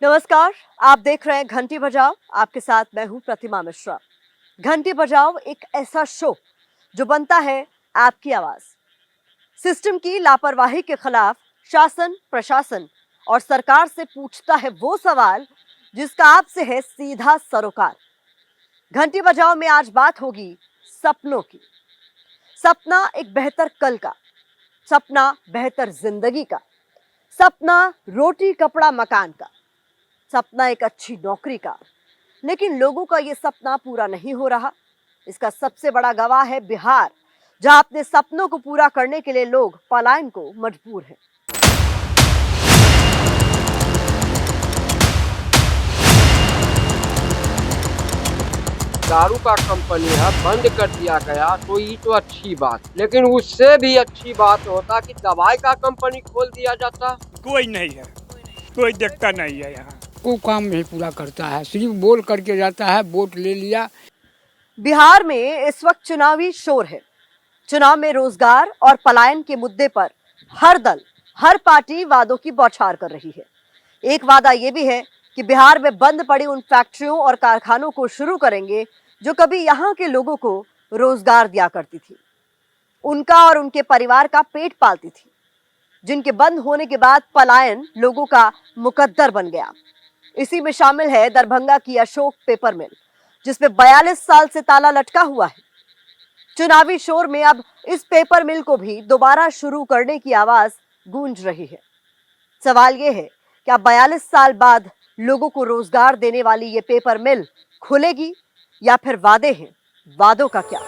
नमस्कार, आप देख रहे हैं घंटी बजाओ। आपके साथ मैं हूं प्रतिमा मिश्रा। घंटी बजाओ एक ऐसा शो जो बनता है आपकी आवाज। सिस्टम की लापरवाही के खिलाफ शासन, प्रशासन और सरकार से पूछता है वो सवाल जिसका आपसे है सीधा सरोकार। घंटी बजाओ में आज बात होगी सपनों की। सपना एक बेहतर कल का, सपना बेहतर जिंदगी का, सपना रोटी कपड़ा मकान का, सपना एक अच्छी नौकरी का। लेकिन लोगों का यह सपना पूरा नहीं हो रहा। इसका सबसे बड़ा गवाह है बिहार, जहां अपने सपनों को पूरा करने के लिए लोग पलायन को मजबूर हैं। दारू का कंपनी है बंद कर दिया गया तो ये तो अच्छी बात, लेकिन उससे भी अच्छी बात होता कि दवाई का कंपनी खोल दिया जाता। कोई नहीं है, कोई देखता नहीं है यहाँ। वो काम नहीं पूरा करता है, सिर्फ बोल करके जाता है, वोट ले लिया। बिहार में इस वक्त चुनावी शोर है। चुनाव में रोजगार और पलायन के मुद्दे पर हर दल, हर पार्टी वादों की बौछार कर रही है। एक वादा यह भी है कि बिहार में बंद पड़ी उन फैक्ट्रियों और कारखानों को शुरू करेंगे जो कभी यहाँ के लोगों को रोजगार दिया करती थी, उनका और उनके परिवार का पेट पालती थी, जिनके बंद होने के बाद पलायन लोगों का मुकद्दर बन गया। इसी में शामिल है दरभंगा की अशोक पेपर मिल, जिसमें 42 साल से ताला लटका हुआ है। चुनावी शोर में अब इस पेपर मिल को भी दोबारा शुरू करने की आवाज गूंज रही है। सवाल यह है कि अब 42 साल बाद लोगों को रोजगार देने वाली ये पेपर मिल खुलेगी या फिर वादे हैं, वादों का क्या?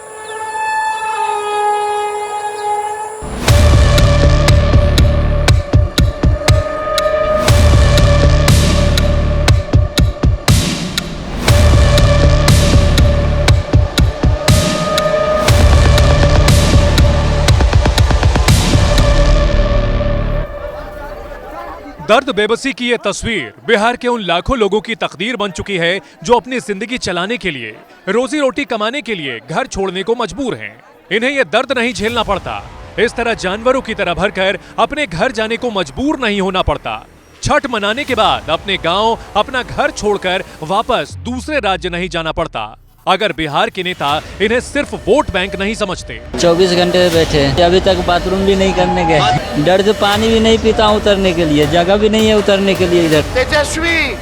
दर्द बेबसी की ये तस्वीर बिहार के उन लाखों लोगों की तकदीर बन चुकी है जो अपनी जिंदगी चलाने के लिए, रोजी रोटी कमाने के लिए घर छोड़ने को मजबूर हैं। इन्हें ये दर्द नहीं झेलना पड़ता। इस तरह जानवरों की तरह भरकर अपने घर जाने को मजबूर नहीं होना पड़ता। छठ मनाने के बाद अपने गांव, अपना घर छोड़कर वापस दूसरे राज्य नहीं जाना पड़ता। अगर बिहार के नेता इन्हें सिर्फ वोट बैंक नहीं समझते। 24 घंटे बैठे हैं, अभी तक बाथरूम भी नहीं करने गए। डर से पानी भी नहीं पीता हूं उतरने के लिए, जगह भी नहीं है उतरने के लिए इधर। तेजस्वी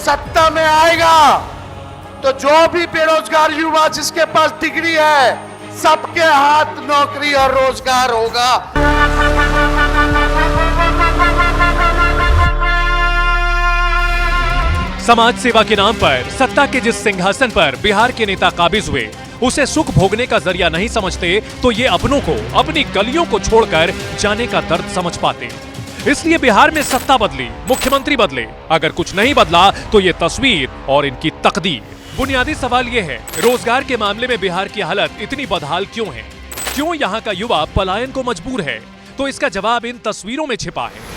सत्ता में आएगा तो जो भी बेरोजगार युवा जिसके पास डिग्री है, सबके हाथ नौकरी और रोजगार होगा। समाज सेवा के नाम पर सत्ता के जिस सिंहासन पर बिहार के नेता काबिज हुए, उसे सुख भोगने का जरिया नहीं समझते तो ये अपनों को, अपनी गलियों को छोड़कर जाने का दर्द समझ पाते। इसलिए बिहार में सत्ता बदली, मुख्यमंत्री बदले, अगर कुछ नहीं बदला तो ये तस्वीर और इनकी तकदीर। बुनियादी सवाल ये है, रोजगार के मामले में बिहार की हालत इतनी बदहाल क्यों है? क्यों यहाँ का युवा पलायन को मजबूर है? तो इसका जवाब इन तस्वीरों में छिपा है।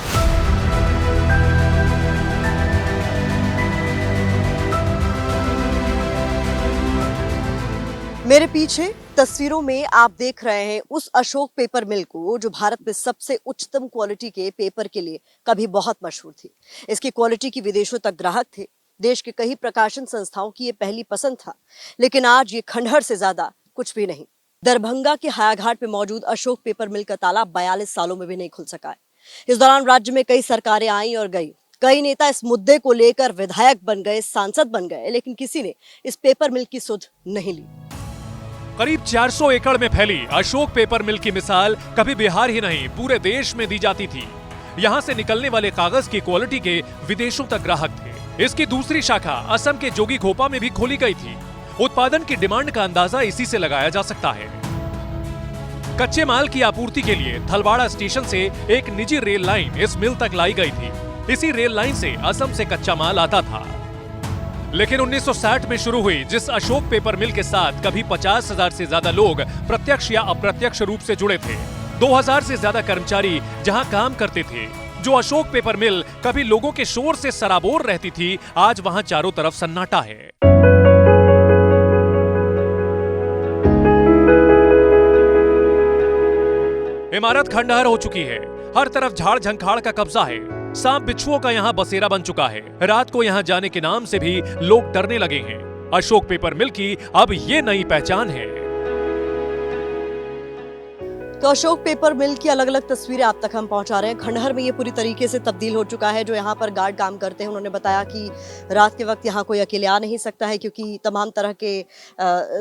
मेरे पीछे तस्वीरों में आप देख रहे हैं उस अशोक पेपर मिल को जो भारत में सबसे उच्चतम क्वालिटी के पेपर के लिए कभी बहुत मशहूर थी। इसकी क्वालिटी की विदेशों तक ग्राहक थे। देश के कई प्रकाशन संस्थाओं की ये पहली पसंद था। लेकिन आज ये खंडहर से ज्यादा कुछ भी नहीं। दरभंगा के हायाघाट में मौजूद अशोक पेपर मिल का ताला 42 सालों में भी नहीं खुल सका है। इस दौरान राज्य में कई सरकारें आई और गई। कई नेता इस मुद्दे को लेकर विधायक बन गए, सांसद बन गए, लेकिन किसी ने इस पेपर मिल की सुध नहीं ली। करीब 400 एकड़ में फैली अशोक पेपर मिल की मिसाल कभी बिहार ही नहीं पूरे देश में दी जाती थी। यहाँ से निकलने वाले कागज की क्वालिटी के विदेशों तक ग्राहक थे। इसकी दूसरी शाखा असम के जोगीघोपा में भी खोली गई थी। उत्पादन की डिमांड का अंदाजा इसी से लगाया जा सकता है। कच्चे माल की आपूर्ति के लिए थलवाड़ा स्टेशन से एक निजी रेल लाइन इस मिल तक लाई गई थी। इसी रेल लाइन से असम से कच्चा माल आता था। लेकिन 1960 में शुरू हुई जिस अशोक पेपर मिल के साथ कभी 50,000 से ज्यादा लोग प्रत्यक्ष या अप्रत्यक्ष रूप से जुड़े थे। 2000 से ज्यादा कर्मचारी जहां काम करते थे। जो अशोक पेपर मिल कभी लोगों के शोर से सराबोर रहती थी, आज वहां चारों तरफ सन्नाटा है। इमारत खंडहर हो चुकी है। हर तरफ झाड़ झंखाड़ का कब्जा है। सांप बिच्छुओं का यहाँ बसेरा बन चुका है। रात को यहाँ जाने के नाम से भी लोग डरने लगे हैं। अशोक पेपर मिल की अब ये नई पहचान है। तो अशोक पेपर मिल की अलग अलग तस्वीरें आप तक हम पहुंचा रहे हैं। खंडहर में ये पूरी तरीके से तब्दील हो चुका है। जो यहाँ पर गार्ड काम करते हैं उन्होंने बताया कि रात के वक्त यहाँ कोई अकेले आ नहीं सकता है, क्योंकि तमाम तरह के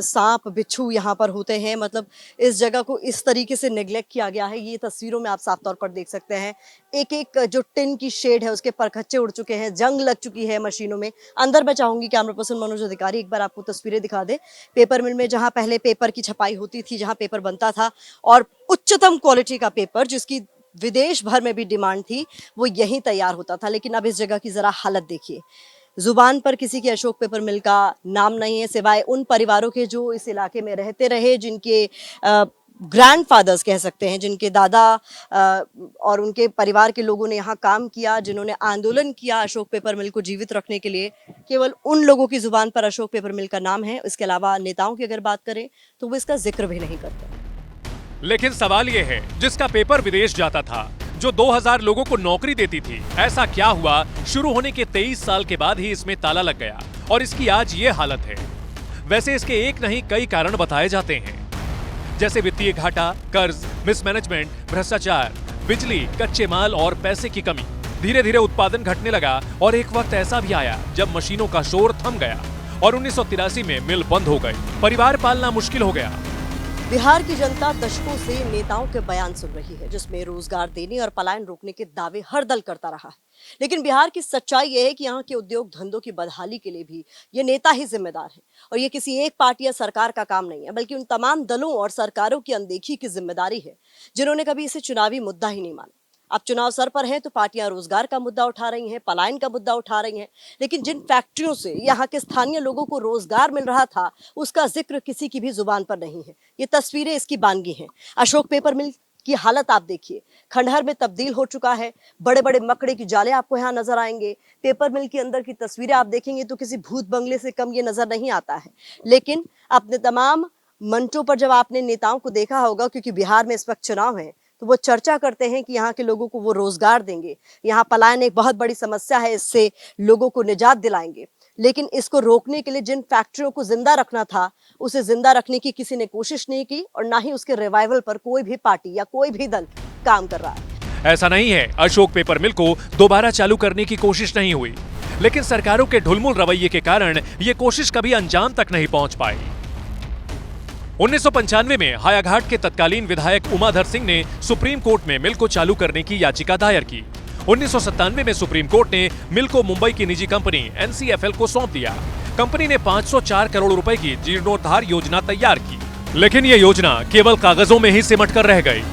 सांप बिच्छू यहाँ पर होते हैं। मतलब इस जगह को इस तरीके से नेग्लेक्ट किया गया है। ये तस्वीरों में आप साफ तौर पर देख सकते हैं। एक एक जो टिन की शेड है उसके परखच्चे उड़ चुके हैं, जंग लग चुकी है मशीनों में। अंदर मैं चाहूंगी कैमरा पर्सन मनोज अधिकारी एक बार आपको तस्वीरें दिखा दे। पेपर मिल में जहाँ पहले पेपर की छपाई होती थी, जहाँ पेपर बनता था और उच्चतम क्वालिटी का पेपर जिसकी विदेश भर में भी डिमांड थी, वो यहीं तैयार होता था। लेकिन अब इस जगह की जरा हालत देखिए। जुबान पर किसी के अशोक पेपर मिल का नाम नहीं है, सिवाय उन परिवारों के जो इस इलाके में रहते रहे, जिनके ग्रैंडफादर्स कह सकते हैं, जिनके दादा और उनके परिवार के लोगों ने यहाँ काम किया, जिन्होंने आंदोलन किया अशोक पेपर मिल को जीवित रखने के लिए। केवल उन लोगों की जुबान पर अशोक पेपर मिल का नाम है। इसके अलावा नेताओं की अगर बात करें तो वो इसका जिक्र भी नहीं करते। लेकिन सवाल ये है, जिसका पेपर विदेश जाता था, जो 2000 लोगों को नौकरी देती थी, ऐसा क्या हुआ शुरू होने के 23 साल के बाद ही इसमें ताला लग गया और इसकी आज ये हालत है। वैसे इसके एक नहीं कई कारण बताए जाते हैं, जैसे वित्तीय घाटा, कर्ज, मिसमैनेजमेंट, भ्रष्टाचार, बिजली, कच्चे माल और पैसे की कमी। धीरे धीरे उत्पादन घटने लगा और एक वक्त ऐसा भी आया जब मशीनों का शोर थम गया और 1983 में मिल बंद हो गई। परिवार पालना मुश्किल हो गया। बिहार की जनता दशकों से नेताओं के बयान सुन रही है, जिसमें रोजगार देने और पलायन रोकने के दावे हर दल करता रहा है। लेकिन बिहार की सच्चाई यह है कि यहाँ के उद्योग धंधों की बदहाली के लिए भी ये नेता ही जिम्मेदार है। और ये किसी एक पार्टी या सरकार का काम नहीं है, बल्कि उन तमाम दलों और सरकारों की अनदेखी की जिम्मेदारी है, जिन्होंने कभी इसे चुनावी मुद्दा ही नहीं माना। अब चुनाव सर पर है तो पार्टियां रोजगार का मुद्दा उठा रही हैं, पलायन का मुद्दा उठा रही हैं, लेकिन जिन फैक्ट्रियों से यहाँ के स्थानीय लोगों को रोजगार मिल रहा था उसका जिक्र किसी की भी जुबान पर नहीं है। ये तस्वीरें इसकी बानगी हैं। अशोक पेपर मिल की हालत आप देखिए, खंडहर में तब्दील हो चुका है। बड़े बड़े मकड़े की जाले आपको यहाँ नजर आएंगे। पेपर मिल के अंदर की तस्वीरें आप देखेंगे तो किसी भूत बंगले से कम ये नजर नहीं आता है। लेकिन अपने तमाम मंचों पर जब आपने नेताओं को देखा होगा, क्योंकि बिहार में इस वक्त चुनाव है, तो वो चर्चा करते हैं कि यहाँ के लोगों को वो रोजगार देंगे, यहाँ पलायन एक बहुत बड़ी समस्या है, इससे लोगों को निजात दिलाएंगे। लेकिन इसको रोकने के लिए जिन फैक्ट्रियों को जिंदा रखना था, उसे जिंदा रखने की किसी ने कोशिश नहीं की और ना ही उसके रिवाइवल पर कोई भी पार्टी या कोई भी दल काम कर रहा है। ऐसा नहीं है अशोक पेपर मिल को दोबारा चालू करने की कोशिश नहीं हुई, लेकिन सरकारों के ढुलमुल रवैये के कारण ये कोशिश कभी अंजाम तक नहीं पहुंच पाई। 1995 में हायाघाट के तत्कालीन विधायक उमाधर सिंह ने सुप्रीम कोर्ट में मिल को चालू करने की याचिका दायर की। 1997 में सुप्रीम कोर्ट ने मिल को मुंबई की निजी कंपनी NCFL को सौंप दिया। कंपनी ने 504 करोड़ रुपए की जीर्णोद्धार योजना तैयार की, लेकिन ये योजना केवल कागजों में ही सिमट कर रह गई।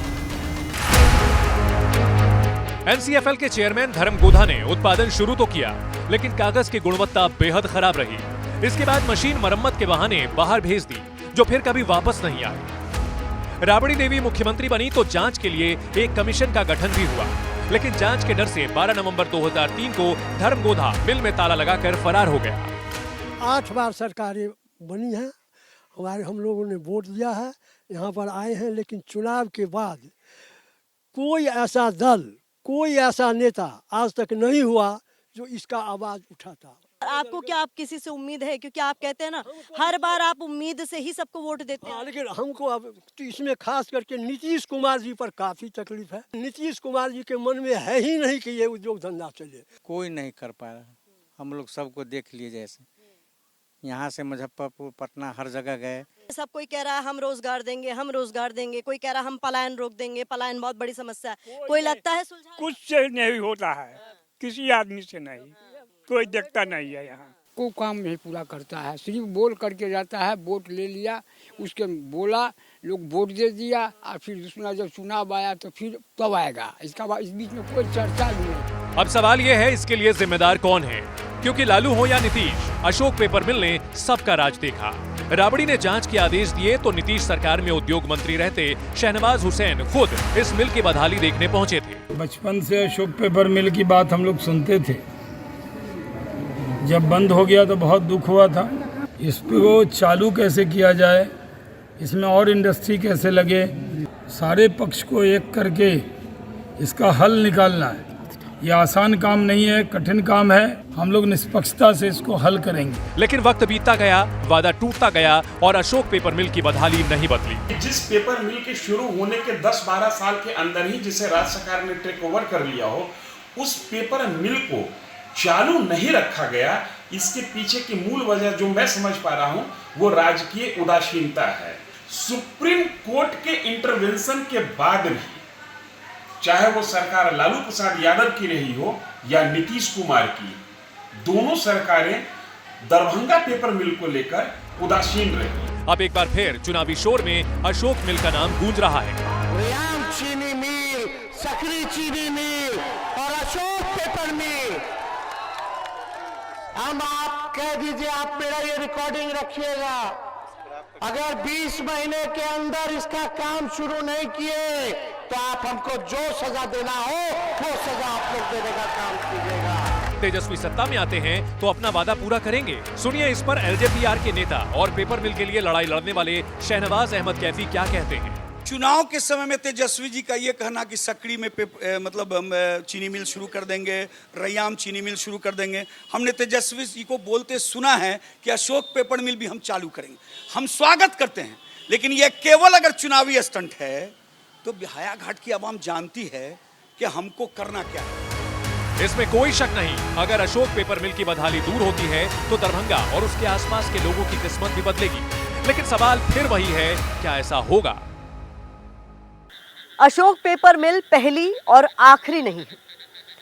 NCFL के चेयरमैन धर्म गोधा ने उत्पादन शुरू तो किया, लेकिन कागज की गुणवत्ता बेहद खराब रही। इसके बाद मशीन मरम्मत के बहाने बाहर भेज दी, जो फिर कभी वापस नहीं आई। राबड़ी देवी मुख्यमंत्री बनी तो जांच के लिए एक कमीशन का गठन भी हुआ, लेकिन जांच के डर से 12 नवंबर 2003 को धर्म गोधा मिल में ताला लगाकर फरार हो गया। 8 बार सरकारें बनी हैं, हम लोगों ने वोट दिया है, यहाँ पर आए हैं, लेकिन चुनाव के बाद कोई ऐसा दल, कोई ऐसा नेता आज तक नहीं हुआ जो इसका आवाज उठाता। आपको क्या, आप किसी से उम्मीद है? क्योंकि आप कहते हैं ना, हर बार आप उम्मीद से ही सबको वोट देते हैं। लेकिन हमको अब तो इसमें खास करके नीतीश कुमार जी पर काफी तकलीफ है। नीतीश कुमार जी के मन में है ही नहीं कि ये उद्योग धंधा चले। कोई नहीं कर पा रहा। हम लोग सबको देख लिए, जैसे यहाँ से मुजफ्फरपुर, पटना, हर जगह गए, सब कोई कह रहा है हम रोजगार देंगे, हम रोजगार देंगे। कोई कह रहा है हम पलायन रोक देंगे, पलायन बहुत बड़ी समस्या है। कोई लगता है सुलझा? कुछ से नहीं होता है, किसी आदमी से नहीं, कोई देखता नहीं है। यहाँ कोई काम नहीं पूरा करता है, सिर्फ बोल करके जाता है। वोट ले लिया, उसके बोला, लोग वोट दे दिया, और फिर दूसरा जब चुनाव आया तो फिर तब आएगा। इसका बाद इस बीच में कोई चर्चा नहीं। अब सवाल ये है, इसके लिए जिम्मेदार कौन है? क्योंकि लालू हो या नीतीश, अशोक पेपर मिल ने सबका राज देखा। राबड़ी ने जांच के आदेश दिए तो नीतीश सरकार में उद्योग मंत्री रहते शहनवाज हुसैन खुद इस मिल की बदहाली देखने पहुंचे थे। बचपन से अशोक पेपर मिल की बात हम लोग सुनते थे। जब बंद हो गया तो बहुत दुख हुआ था। इसको चालू कैसे किया जाए, इसमें और इंडस्ट्री कैसे लगे, सारे पक्ष को एक करके इसका हल निकालना है। ये आसान काम नहीं है, कठिन काम है। हम लोग निष्पक्षता से इसको हल करेंगे। लेकिन वक्त बीतता गया, वादा टूटता गया और अशोक पेपर मिल की बदहाली नहीं बदली। जिस पेपर मिल के शुरू होने के 10-12 साल के अंदर ही जिसे राज्य सरकार ने टेक ओवर कर लिया हो, उस पेपर मिल को चालू नहीं रखा गया, इसके पीछे की मूल वजह जो मैं समझ पा रहा हूं वो राजकीय उदासीनता है। सुप्रीम कोर्ट के इंटरवेंशन के बाद भी, चाहे वो सरकार लालू प्रसाद यादव की रही हो या नीतीश कुमार की, दोनों सरकारें दरभंगा पेपर मिल को लेकर उदासीन रही। अब एक बार फिर चुनावी शोर में अशोक मिल का नाम गूंज रहा है। रयाम चीनी मिल, सकरी चीनी मिल और अशोक पेपर मिल। हम आप कह दीजिए, आप मेरा ये रिकॉर्डिंग रखिएगा, अगर 20 महीने के अंदर इसका काम शुरू नहीं किए तो आप हमको जो सजा देना हो वो सजा आप लोग देने का काम कीजिएगा। तेजस्वी सत्ता में आते हैं तो अपना वादा पूरा करेंगे। सुनिए इस पर एलजेपीआर के नेता और पेपर मिल के लिए लड़ाई लड़ने वाले शहनवाज अहमद कैफी क्या कहते हैं। चुनाव के समय में तेजस्वी जी का ये कहना कि सकरी में मतलब हम चीनी मिल शुरू कर देंगे, रैयाम चीनी मिल शुरू कर देंगे। हमने तेजस्वी जी को बोलते सुना है कि अशोक पेपर मिल भी हम चालू करेंगे। हम स्वागत करते हैं, लेकिन यह केवल अगर चुनावी स्टंट है तो बिहाया घाट की आवाम जानती है कि हमको करना क्या है। इसमें कोई शक नहीं, अगर अशोक पेपर मिल की बदहाली दूर होती है तो दरभंगा और उसके आसपास के लोगों की किस्मत भी बदलेगी। लेकिन सवाल फिर वही है, क्या ऐसा होगा? अशोक पेपर मिल पहली और आखिरी नहीं है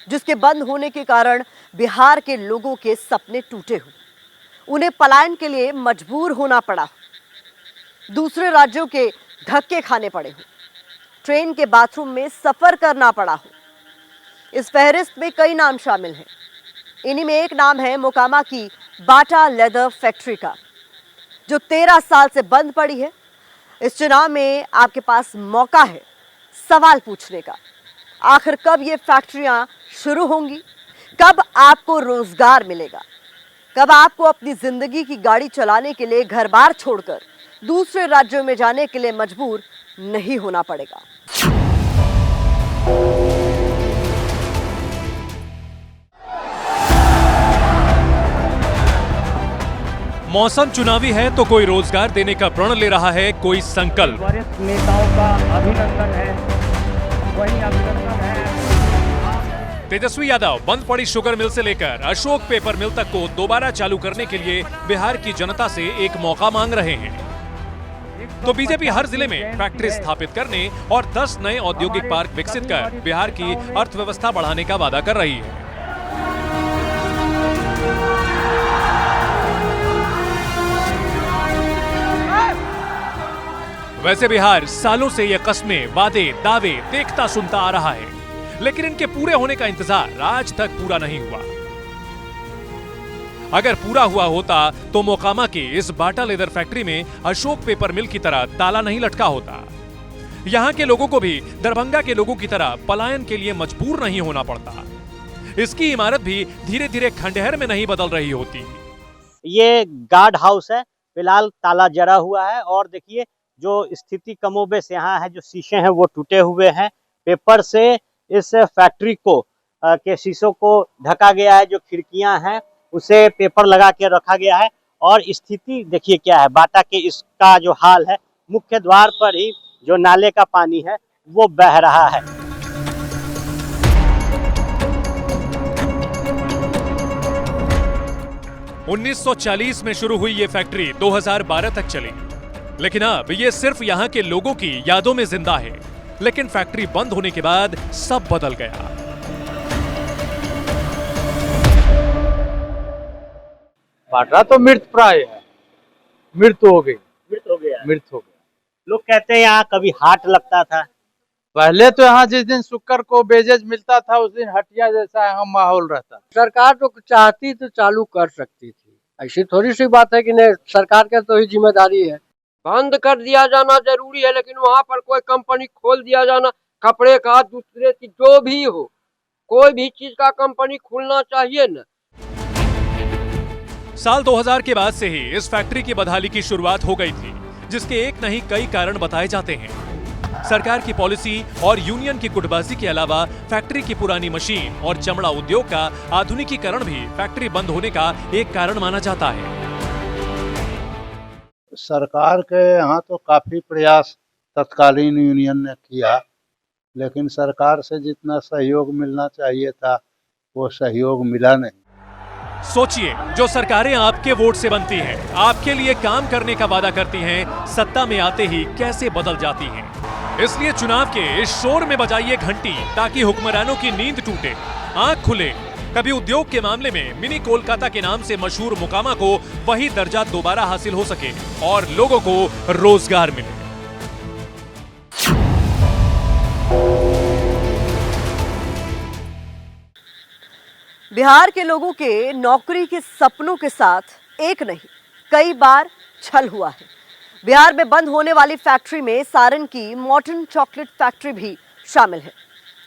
जिसके बंद होने के कारण बिहार के लोगों के सपने टूटे हो, उन्हें पलायन के लिए मजबूर होना पड़ा, दूसरे राज्यों के धक्के खाने पड़े हो, ट्रेन के बाथरूम में सफर करना पड़ा हो। इस फहरिस्त में कई नाम शामिल हैं। इन्हीं में एक नाम है मोकामा की बाटा लेदर फैक्ट्री का, जो 13 साल से बंद पड़ी है। इस चुनाव में आपके पास मौका है सवाल पूछने का, आखिर कब ये फैक्ट्रियां शुरू होंगी, कब आपको रोजगार मिलेगा, कब आपको अपनी जिंदगी की गाड़ी चलाने के लिए घर बार छोड़कर दूसरे राज्यों में जाने के लिए मजबूर नहीं होना पड़ेगा। मौसम चुनावी है तो कोई रोजगार देने का प्रण ले रहा है, कोई संकल्प। वरिष्ठ नेताओं का अभिनंदन है, वही अभिनंदन है। तेजस्वी यादव बंद पड़ी शुगर मिल से लेकर अशोक पेपर मिल तक को दोबारा चालू करने के लिए बिहार की जनता से एक मौका मांग रहे हैं। तो बीजेपी हर जिले में फैक्ट्री स्थापित करने और 10 नए औद्योगिक पार्क विकसित कर बिहार की अर्थव्यवस्था बढ़ाने का वादा कर रही है। वैसे बिहार सालों से ये कस्में, वादे, दावे देखता सुनता आ रहा है, लेकिन इनके पूरे होने का इंतजार आज तक पूरा नहीं हुआ। अगर पूरा हुआ होता तो मोकामा की इस बाटा लेदर फैक्ट्री में अशोक पेपर मिल की तरह ताला नहीं लटका होता। यहाँ के लोगों को भी दरभंगा के लोगों की तरह पलायन के लिए मजबूर नहीं होना पड़ता। इसकी इमारत भी धीरे धीरे खंडहर में नहीं बदल रही होती। ये गार्ड हाउस है, फिलहाल ताला जड़ा हुआ है और देखिए जो स्थिति कमोबेश यहाँ है, जो शीशे हैं वो टूटे हुए हैं। पेपर से इस फैक्ट्री को के शीशों को ढका गया है, जो खिड़कियां हैं उसे पेपर लगा के रखा गया है। और स्थिति देखिए क्या है, बाटा के इसका जो हाल है, मुख्य द्वार पर ही जो नाले का पानी है वो बह रहा है। उन्नीस 1940 में शुरू हुई ये फैक्ट्री 2012 तक चली, लेकिन अब ये सिर्फ यहाँ के लोगों की यादों में जिंदा है। लेकिन फैक्ट्री बंद होने के बाद सब बदल गया। बाटा तो मृत प्राय है, मृत्यु हो गई। लोग कहते हैं यहाँ कभी हाट लगता था। पहले तो यहाँ जिस दिन शुक्र को बेजेज मिलता था उस दिन हटिया जैसा यहाँ माहौल रहता। सरकार तो चाहती तो चालू कर सकती थी, ऐसी थोड़ी सी बात है कि नहीं, सरकार का तो ही जिम्मेदारी है। बंद कर दिया जाना जरूरी है, लेकिन वहाँ पर कोई कंपनी खोल दिया जाना, कपड़े का, दूसरे की, जो भी हो, कोई भी चीज का कंपनी खुलना चाहिए न। साल 2000 के बाद से ही इस फैक्ट्री की बदहाली की शुरुआत हो गई थी, जिसके एक नहीं कई कारण बताए जाते हैं। सरकार की पॉलिसी और यूनियन की गुटबाजी के अलावा फैक्ट्री की पुरानी मशीन और चमड़ा उद्योग का आधुनिकीकरण भी फैक्ट्री बंद होने का एक कारण माना जाता है। सरकार के यहाँ तो काफी प्रयास तत्कालीन यूनियन ने किया, लेकिन सरकार से जितना सहयोग मिलना चाहिए था वो सहयोग मिला नहीं। सोचिए, जो सरकारें आपके वोट से बनती हैं, आपके लिए काम करने का वादा करती हैं, सत्ता में आते ही कैसे बदल जाती हैं। इसलिए चुनाव के इस शोर में बजाइए घंटी ताकि हुक्मरानों की नींद टूटे, आंख खुले। कभी उद्योग के मामले में मिनी कोलकाता के नाम से मशहूर मोकामा को वही दर्जा दोबारा हासिल हो सके और लोगों को रोजगार मिले। बिहार के लोगों के नौकरी के सपनों के साथ एक नहीं कई बार छल हुआ है। बिहार में बंद होने वाली फैक्ट्री में सारण की मॉर्टन चॉकलेट फैक्ट्री भी शामिल है,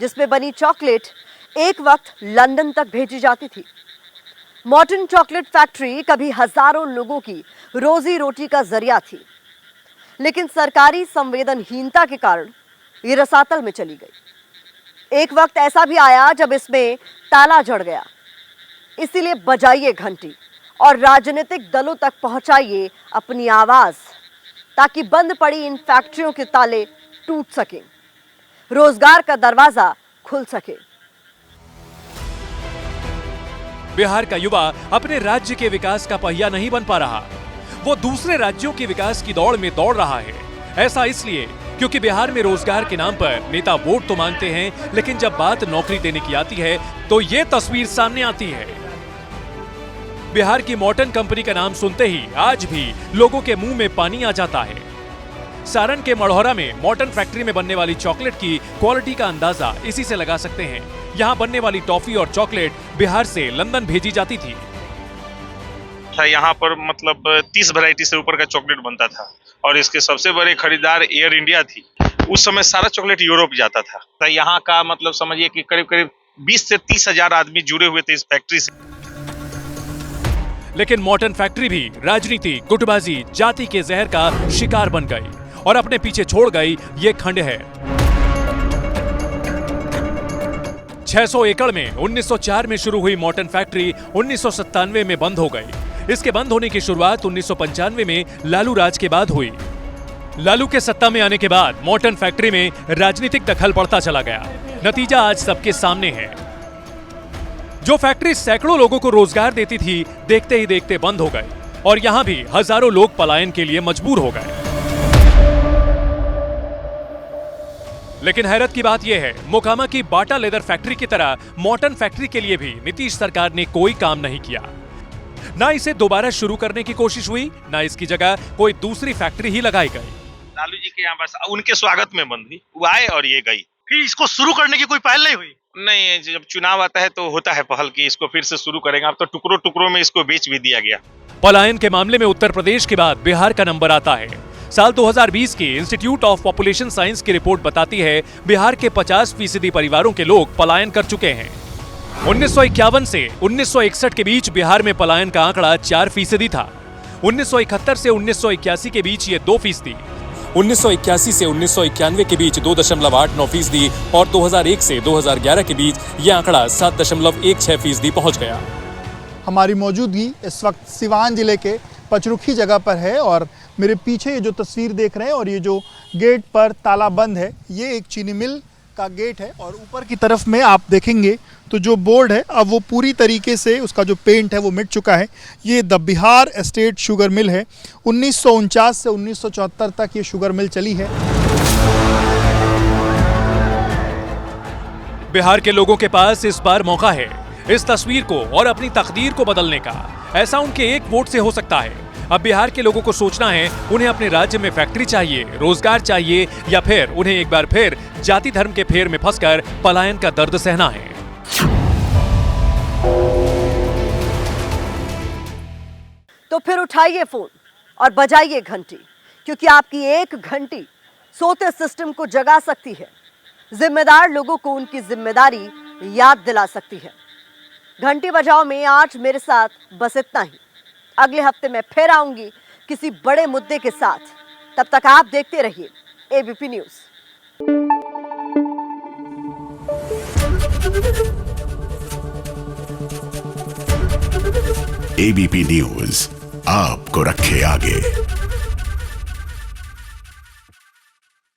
जिसमें बनी चॉकलेट एक वक्त लंदन तक भेजी जाती थी। मॉर्टन चॉकलेट फैक्ट्री कभी हजारों लोगों की रोजी रोटी का जरिया थी, लेकिन सरकारी संवेदनहीनता के कारण ये रसातल में चली गई। एक वक्त ऐसा भी आया जब इसमें ताला जड़ गया। इसीलिए बजाइए घंटी और राजनीतिक दलों तक पहुंचाइए अपनी आवाज, ताकि बंद पड़ी इन फैक्ट्रियों के ताले टूट सके, रोजगार का दरवाजा खुल सके। बिहार का युवा अपने राज्य के विकास का पहिया नहीं बन पा रहा, वो दूसरे राज्यों के विकास की दौड़ में दौड़ रहा है। ऐसा इसलिए क्योंकि बिहार में रोजगार के नाम पर नेता वोट तो मांगते हैं, लेकिन जब बात नौकरी देने की आती है तो ये तस्वीर सामने आती है। बिहार की मॉर्टन कंपनी का नाम सुनते ही आज भी लोगों के मुंह में पानी आ जाता है। सारण के मढ़ौरा में मॉर्टन फैक्ट्री में बनने वाली चॉकलेट की क्वालिटी का अंदाजा इसी से लगा सकते हैं। यहाँ बनने वाली टॉफी और चॉकलेट बिहार से लंदन भेजी जाती थी। यहाँ पर मतलब 30 वैरायटी से ऊपर का चॉकलेट बनता था और इसके सबसे बड़े खरीदार एयर इंडिया थी। उस समय सारा चॉकलेट यूरोप जाता था। तो यहाँ का मतलब समझिए कि करीब करीब 20 से 30 हजार आदमी जुड़े हुए थे इस फैक्ट्री से। लेकिन मॉर्टन फैक्ट्री भी राजनीति, गुटबाजी, जाति के जहर का शिकार बन गई और अपने पीछे छोड़ गई ये खंडहर। 600 एकड़ में 1904 में शुरू हुई मॉर्टन फैक्ट्री 1997 में बंद हो गई। इसके बंद होने की शुरुआत 1995 में लालू राज के बाद हुई। लालू के सत्ता में आने के बाद मॉर्टन फैक्ट्री में राजनीतिक दखल बढ़ता चला गया। नतीजा आज सबके सामने है। जो फैक्ट्री सैकड़ों लोगों को रोजगार देती थी, देखते ही देखते बंद हो गई और यहां भी हजारों लोग पलायन के लिए मजबूर हो गए। लेकिन हैरत की बात यह है, मोकामा की बाटा लेदर फैक्ट्री की तरह मॉर्टन फैक्ट्री के लिए भी नीतीश सरकार ने कोई काम नहीं किया। ना इसे दोबारा शुरू करने की कोशिश हुई, ना इसकी जगह कोई दूसरी फैक्ट्री ही लगाई गई। लालू जी के यहाँ बस उनके स्वागत में बंद हुई, वो आए और ये गई। फिर इसको शुरू करने की कोई पहल नहीं हुई? नहीं, जब चुनाव आता है तो होता है पहल कि इसको फिर से शुरू करेंगे। अब तो टुकड़ों टुकड़ों में इसको बेच भी दिया गया। पलायन के मामले में उत्तर प्रदेश के बाद बिहार का नंबर आता है। साल 2020 की इंस्टीट्यूट ऑफ पॉपुलेशन साइंस की रिपोर्ट बताती है बिहार के 50% परिवारों के लोग पलायन कर चुके हैं। 1951 से 1961 के बीच बिहार में पलायन का आंकड़ा 4% था। 1971 से 1981 के बीच ये 2%, 1981 से 1991 के बीच 2.89% और 2001 से 2011 के बीच ये आंकड़ा 7.16% पहुंच गया। हमारी मौजूदगी इस वक्त सिवान जिले के पचरुखी जगह पर है और मेरे पीछे ये जो तस्वीर देख रहे हैं और ये जो गेट पर ताला बंद है, ये एक चीनी मिल का गेट है और ऊपर की तरफ में आप देखेंगे तो जो बोर्ड है अब वो पूरी तरीके से उसका जो पेंट है वो मिट चुका है। ये the Bihar state sugar mill है। 1949 से 1974 तक ये शुगर मिल चली है। बिहार के लोगों के पास इस बार मौका है इस तस्वीर को और अपनी तकदीर को बदलने का। ऐसा उनके एक वोट से हो सकता है। अब बिहार के लोगों को सोचना है, उन्हें अपने राज्य में फैक्ट्री चाहिए, रोजगार चाहिए, या फिर उन्हें एक बार फिर जाति धर्म के फेर में फंसकर पलायन का दर्द सहना है। तो फिर उठाइए फोन और बजाइए घंटी, क्योंकि आपकी एक घंटी सोते सिस्टम को जगा सकती है, जिम्मेदार लोगों को उनकी जिम्मेदारी याद दिला सकती है। घंटी बजाओ में आज मेरे साथ बस इतना ही। अगले हफ्ते मैं फिर आऊंगी किसी बड़े मुद्दे के साथ। तब तक आप देखते रहिए एबीपी न्यूज़। एबीपी न्यूज आपको रखे आगे।